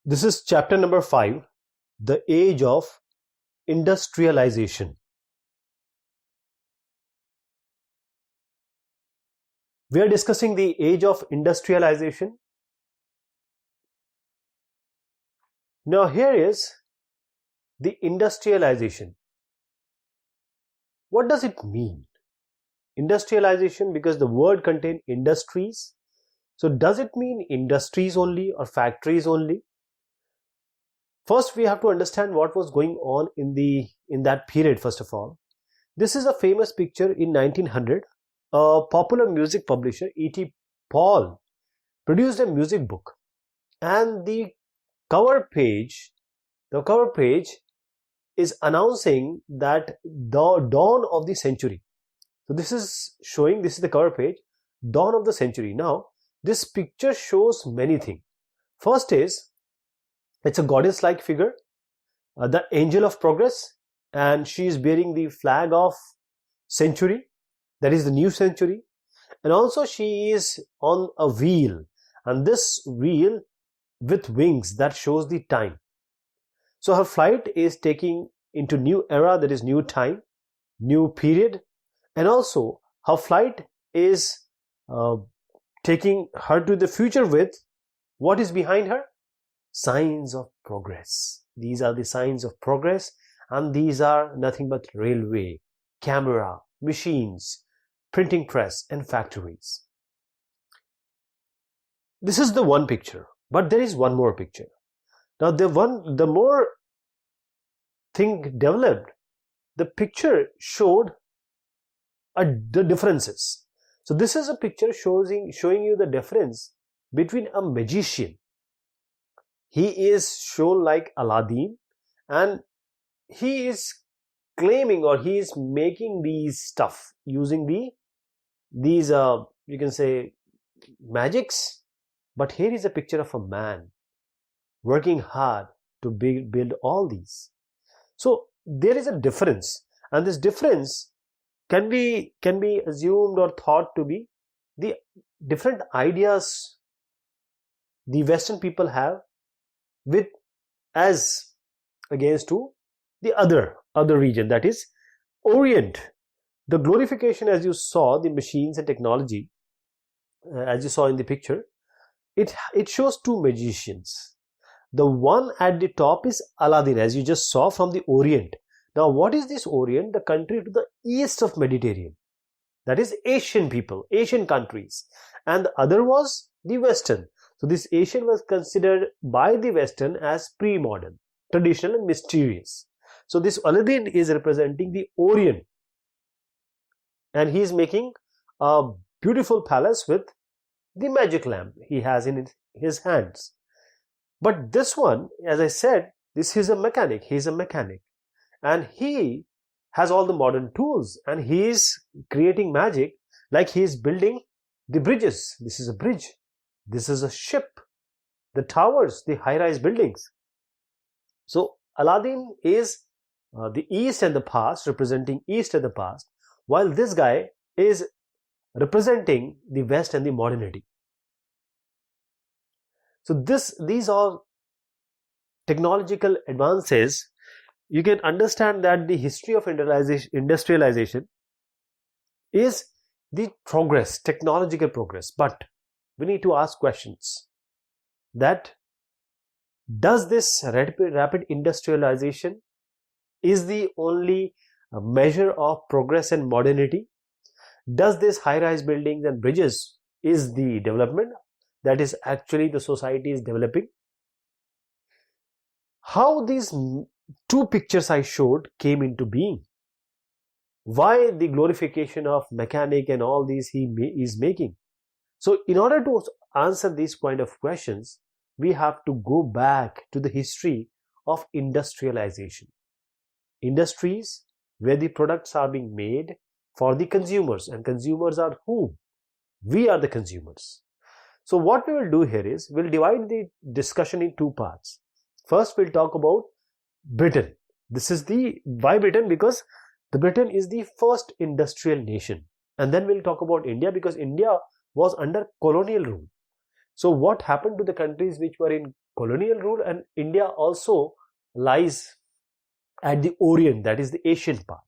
This is chapter number 5, the age of industrialization. We are discussing the age of industrialization. Now here is the industrialization. What does it mean? Industrialization, because the word contains industries. So does it mean industries only or factories only? First, we have to understand what was going on in that period. First of all, this is a famous picture in 1900. A popular music publisher, E.T. Paul, produced a music book, and the cover page is announcing that the dawn of the century. So this is the cover page, dawn of the century. Now, this picture shows many things. First is, it's a goddess-like figure, the angel of progress, and she is bearing the flag of century, that is the new century. And also she is on a wheel, and this wheel with wings that shows the time. So her flight is taking into new era, that is new time, new period. And also her flight is taking her to the future with what is behind her? Signs of progress. These are the signs of progress, and these are nothing but railway, camera, machines, printing press, and factories. This is the one picture, but there is one more picture. Now the more thing developed, the picture showed the differences. So this is a picture showing you the difference between a magician. He is shown like Aladdin, and he is claiming, or he is making these stuff using these you can say magics. But here is a picture of a man working hard to build all these. So there is a difference, and this difference can be assumed or thought to be the different ideas the Western people have with as against to the other region, that is Orient. The glorification, as you saw, the machines and technology, as you saw in the picture, it shows two magicians. The one at the top is Aladdin, as you just saw, from the Orient. Now what is this Orient? The country to the east of Mediterranean, that is Asian people, Asian countries, and the other was the Western. So this Asian was considered by the Western as pre-modern, traditional, and mysterious. So this Aladdin is representing the Orient, and he is making a beautiful palace with the magic lamp he has in his hands. But this one, as I said, this is a mechanic. He is a mechanic, and he has all the modern tools, and he is creating magic, like he is building the bridges. This is a bridge. This is a ship, the towers, the high-rise buildings. So Aladdin is the East and the past, representing East and the past, while this guy is representing the West and the modernity. So these are technological advances. You can understand that the history of industrialization is the progress, technological progress. But we need to ask questions that, does this rapid industrialization is the only measure of progress and modernity? Does this high-rise buildings and bridges is the development that is actually the society is developing? How these two pictures I showed came into being? Why the glorification of mechanic and all these he is making? So in order to answer these kind of questions, we have to go back to the history of industrialization. Industries where the products are being made for the consumers, and consumers are whom? We are the consumers. So what we will do here is, we'll divide the discussion in two parts. First, we'll talk about Britain. This is why Britain? Because the Britain is the first industrial nation. And then we'll talk about India, because India was under colonial rule. So what happened to the countries which were in colonial rule, and India also lies at the Orient, that is the Asian part.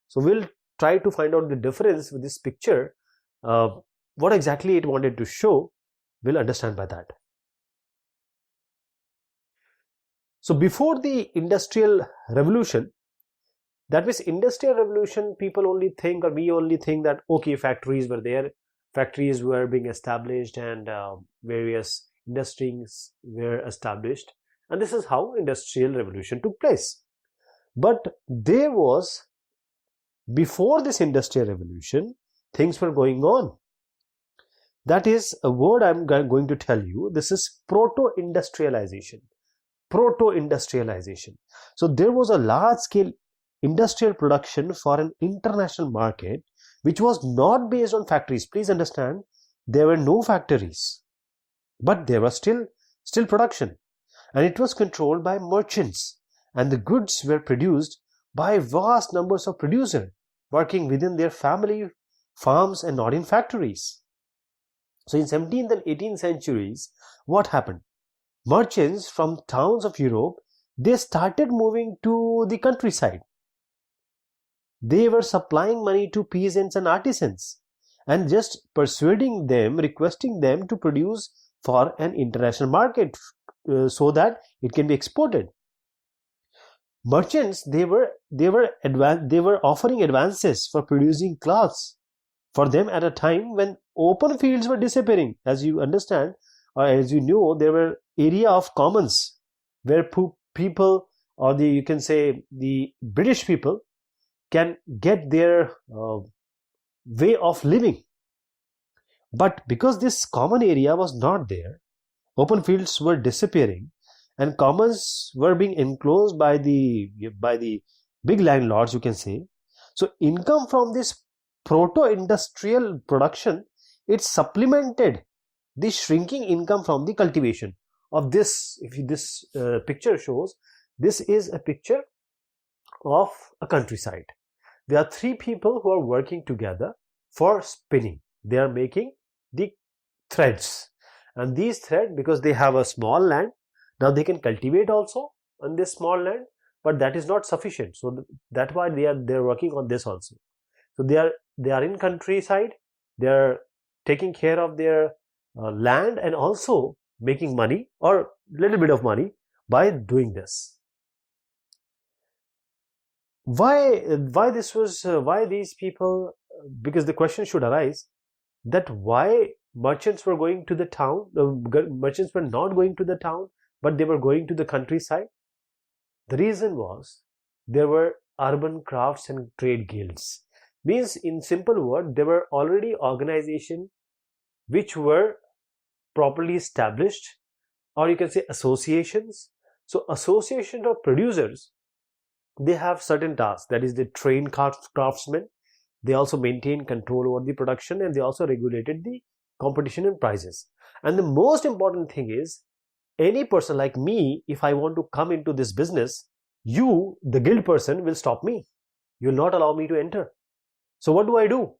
So we'll try to find out the difference with this picture. What exactly it wanted to show, we'll understand by that. So before the Industrial Revolution, that means Industrial Revolution, people only think, or we only think that, okay, factories were there, factories were being established, and various industries were established, and this is how Industrial Revolution took place. But there was, before this Industrial Revolution, things were going on. That is a word I'm going to tell you. This is proto-industrialization. Proto-industrialization. So there was a large-scale industrial production for an international market, which was not based on factories. Please understand, there were no factories, but there was still production, and it was controlled by merchants, and the goods were produced by vast numbers of producers working within their family farms and not in factories. So in 17th and 18th centuries, what happened? Merchants from towns of Europe, they started moving to the countryside. They were supplying money to peasants and artisans and just persuading them, requesting them to produce for an international market so that it can be exported. Merchants, they were offering advances for producing cloths for them at a time when open fields were disappearing. As you understand, or as you know, there were area of commons where people, or the, you can say, the British people can get their way of living. But because this common area was not there, open fields were disappearing, and commons were being enclosed by the big landlords, you can say. So income from this proto-industrial production, it supplemented the shrinking income from the cultivation of this. If this picture shows, this is a picture of a countryside. There are three people who are working together for spinning. They are making the threads, and these threads, because they have a small land, now they can cultivate also on this small land, but that is not sufficient. So that's why they are working on this also. So they are in countryside. They are taking care of their land and also making money, or little bit of money, by doing this. Why these people? Because the question should arise that why merchants were going to the town, merchants were not going to the town, but they were going to the countryside. The reason was there were urban crafts and trade guilds. Means, in simple word, there were already organizations which were properly established, or you can say associations. So association of producers, they have certain tasks, that is, they train craftsmen, they also maintain control over the production, and they also regulated the competition and prices. And the most important thing is, any person like me, if I want to come into this business, you, the guild person, will stop me. You will not allow me to enter. So what do?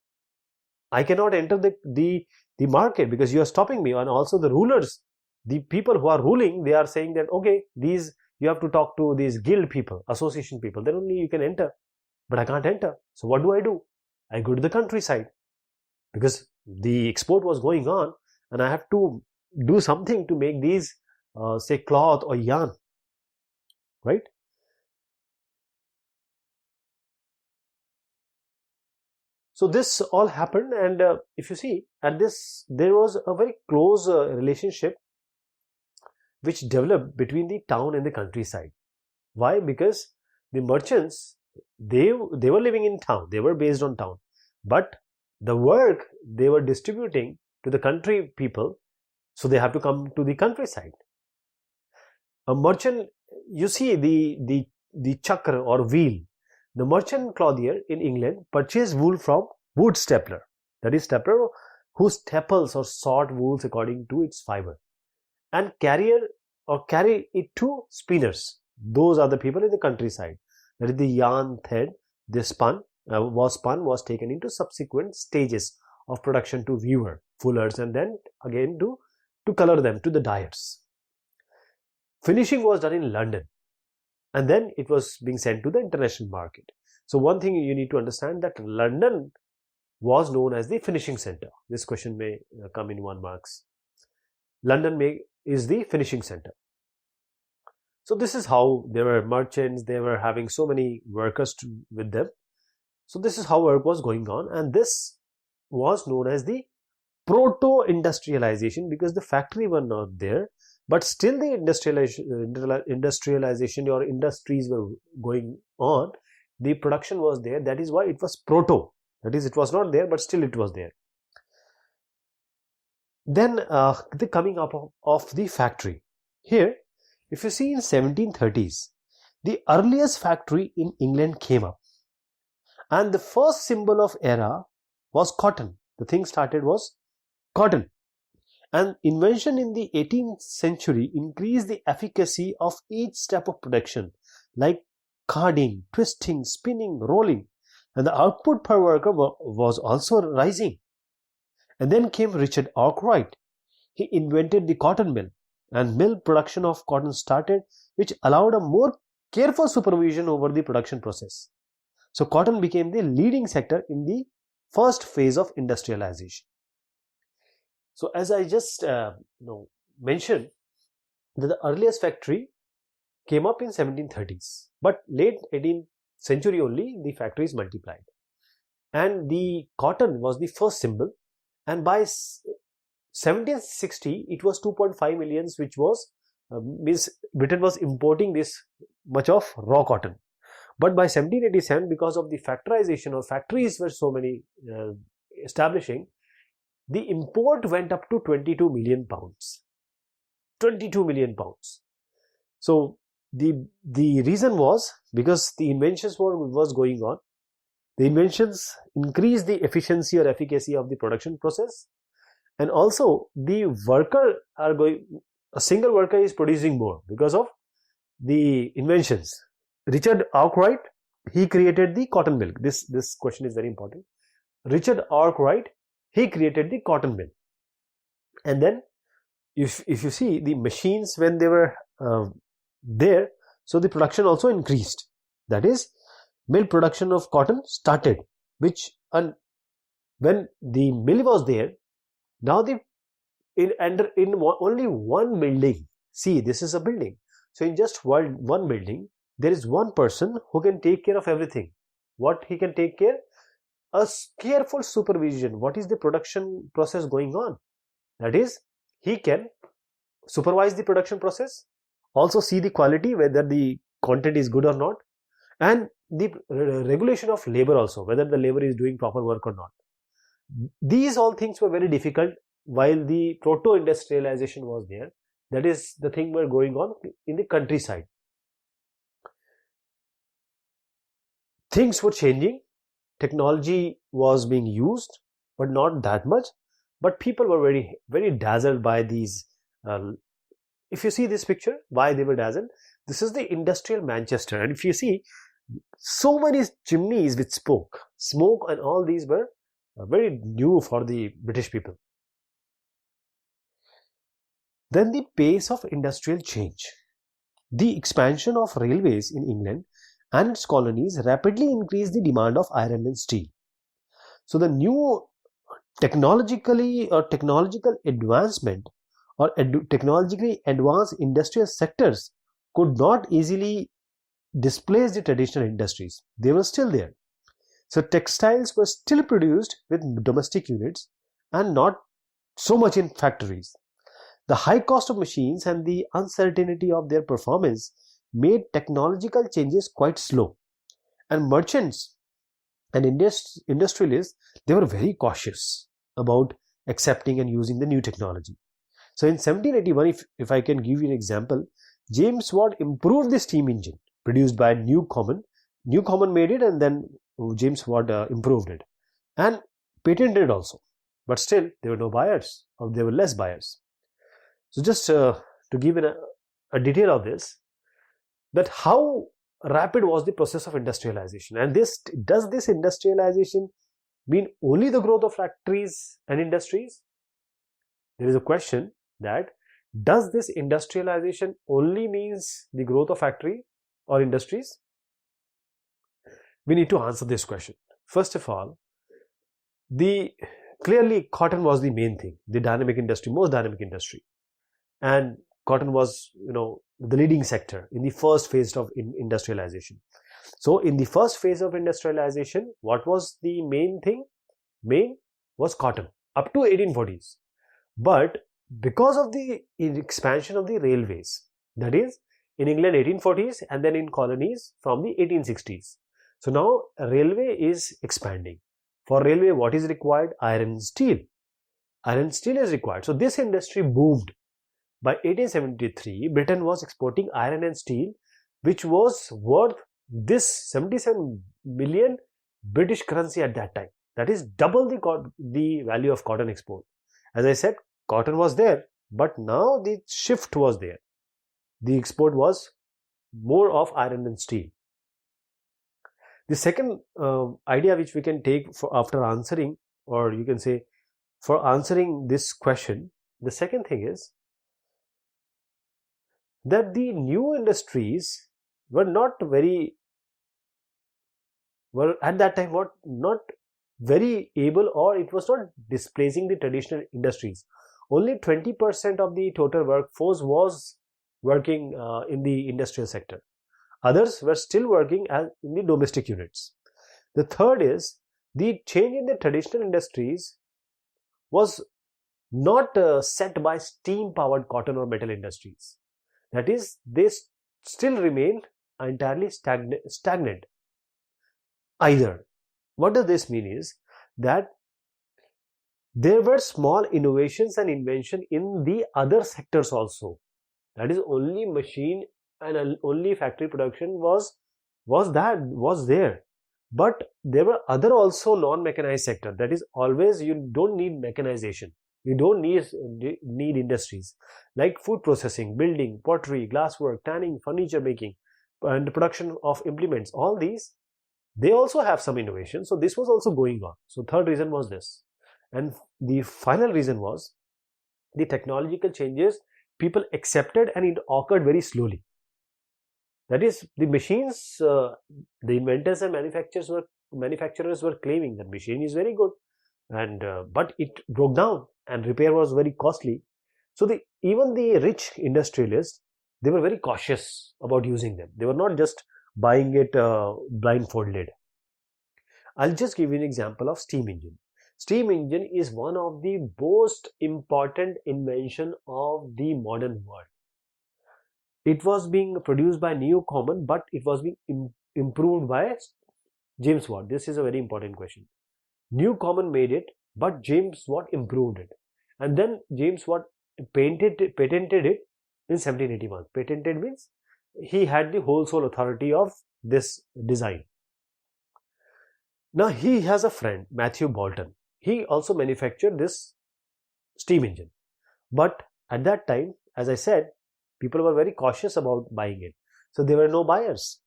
I cannot enter the market because you are stopping me. And also the rulers, the people who are ruling, they are saying that, okay, you have to talk to these guild people, association people, then only you can enter. But I can't enter. So what do? I go to the countryside because the export was going on, and I have to do something to make these, say, cloth or yarn, right? So this all happened, and if you see, at this, there was a very close relationship which developed between the town and the countryside. Why? Because the merchants, they were living in town, they were based on town, but the work they were distributing to the country people, so they have to come to the countryside. A merchant, you see the chakra or wheel. The merchant clothier in England purchased wool from wood stapler, that is stapler who staples or sort wools according to its fiber, and carry it to spinners. Those are the people in the countryside. That is, the yarn thread was taken into subsequent stages of production to weaver, fullers, and then again to color them to the dyers. finishing was done in London, and then it was being sent to the international market. So one thing you need to understand, that London was known as the finishing center. This question may come in 1 marks. London is the finishing center. So this is how there were merchants, they were having so many workers with them. So this is how work was going on, and this was known as the proto-industrialization, because the factory were not there, but still the industrialization or industries were going on. The production was there. That is why it was proto. That is, it was not there, but still it was there. Then the coming up of the factory. Here, if you see in 1730s, the earliest factory in England came up, and the first symbol of era was cotton. The thing started was cotton, and invention in the 18th century increased the efficacy of each step of production, like carding, twisting, spinning, rolling, and the output per worker was also rising. And then came Richard Arkwright. He invented the cotton mill, and mill production of cotton started, which allowed a more careful supervision over the production process. So cotton became the leading sector in the first phase of industrialization. So as I just mentioned, that the earliest factory came up in 1730s, but late 18th century only the factories multiplied, and the cotton was the first symbol, and by 1760 it was 2.5 millions, which was means Britain was importing this much of raw cotton. But by 1787, because of the factorization, or factories were so many establishing, the import went up to 22 million pounds. 22 million pounds. So the reason was because the inventions was going on. The inventions increased the efficiency or efficacy of the production process, and also the a single worker is producing more because of the inventions. Richard Arkwright, he created the cotton mill. This question is very important. Richard Arkwright, he created the cotton mill, and then if you see the machines when they were there, so the production also increased. That is, mill production of cotton started, and when the mill was there, now in only one building. See, this is a building. So in just one building, there is one person who can take care of everything. What he can take care? A careful supervision. What is the production process going on? That is, he can supervise the production process, also see the quality, whether the content is good or not, and the regulation of labor also, whether the labor is doing proper work or not. These all things were very difficult while the proto-industrialization was there. That is, the thing were going on in the countryside. Things were changing. Technology was being used, but not that much. But people were very, very dazzled by these. If you see this picture, why they were dazzled? This is the industrial Manchester, and if you see, so many chimneys with smoke, and all these were very new for the British people. Then the pace of industrial change. The expansion of railways in England and its colonies rapidly increased the demand of iron and steel. So the new technological advancement or technologically advanced industrial sectors could not easily displace the traditional industries. They were still there. So textiles were still produced with domestic units and not so much in factories. The high cost of machines and the uncertainty of their performance made technological changes quite slow, and merchants and industrialists, they were very cautious about accepting and using the new technology. So in 1781, if I can give you an example, James Watt improved the steam engine produced by Newcomen. Newcomen made it, and then James Watt improved it and patented it also. But still, there were no buyers, or there were less buyers. So just to give a detail of this, that how rapid was the process of industrialization, and does this industrialization mean only the growth of factories and industries? There is a question that Does this industrialization only means the growth of factory or industries? We need to answer this question. First of all, clearly cotton was the main thing, the dynamic industry, most dynamic industry, and cotton was, the leading sector in the first phase of industrialization. So in the first phase of industrialization, what was the main thing? Main was cotton up to 1840s. But because of the expansion of the railways, that is in England 1840s and then in colonies from the 1860s. So now railway is expanding. For railway, what is required? Iron and steel. Iron and steel is required. So this industry boomed. By 1873, Britain was exporting iron and steel, which was worth this 77 million British currency at that time. That is double the value of cotton export. As I said, cotton was there, but now the shift was there. The export was more of iron and steel. The second idea which we can take after answering, or you can say for answering this question, the second thing is that the new industries were at that time not very able, or it was not displacing the traditional industries. Only 20% of the total workforce was working in the industrial sector. Others were still working in the domestic units. The third is the change in the traditional industries was not set by steam powered cotton or metal industries. That is, they still remained entirely stagnant. Either. What does this mean is that there were small innovations and invention in the other sectors also. That is, only machine and only factory production was there. But there were other also non-mechanized sector. That is, always you don't need mechanization. You don't need industries like food processing, building, pottery, glasswork, tanning, furniture making, and production of implements. All these, they also have some innovation. So this was also going on. So third reason was this. And the final reason was the technological changes people accepted, and it occurred very slowly. That is, the machines, the inventors and manufacturers were claiming that machine is very good, and but it broke down and repair was very costly. So even the rich industrialists, they were very cautious about using them. They were not just buying it blindfolded. I'll just give you an example of steam engine. Steam engine is one of the most important invention of the modern world. It was being produced by Newcomen, but it was being improved by James Watt. This is a very important question. Newcomen made it, but James Watt improved it. And then James Watt patented it in 1781. Patented means he had the whole sole authority of this design. Now he has a friend, Matthew Boulton. He also manufactured this steam engine. But at that time, as I said, people were very cautious about buying it. So there were no buyers.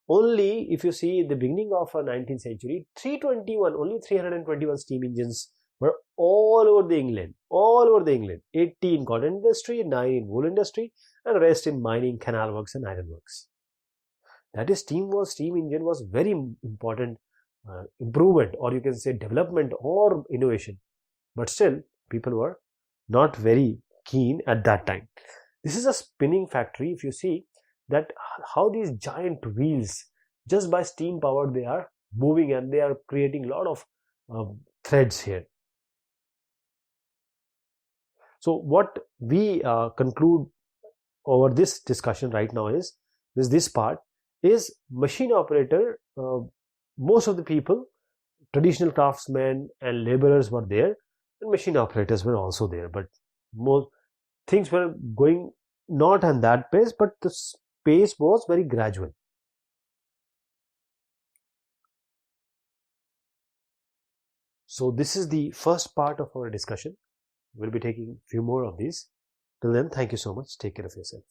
Only, if you see, in the beginning of the 19th century, only 321 steam engines were all over the England. 80 in cotton industry, 9 in wool industry, and rest in mining, canal works, and iron works. That is, steam engine was very important improvement, or you can say development or innovation. But still, people were not very keen at that time. This is a spinning factory. If you see that how these giant wheels, just by steam power, they are moving and they are creating a lot of threads here. So what we conclude over this discussion right now is this part is machine operator. Most of the people, traditional craftsmen and laborers were there, and machine operators were also there. But most things were going not on that pace, but the pace was very gradual. So this is the first part of our discussion. We'll be taking a few more of these. Till then, thank you so much. Take care of yourself.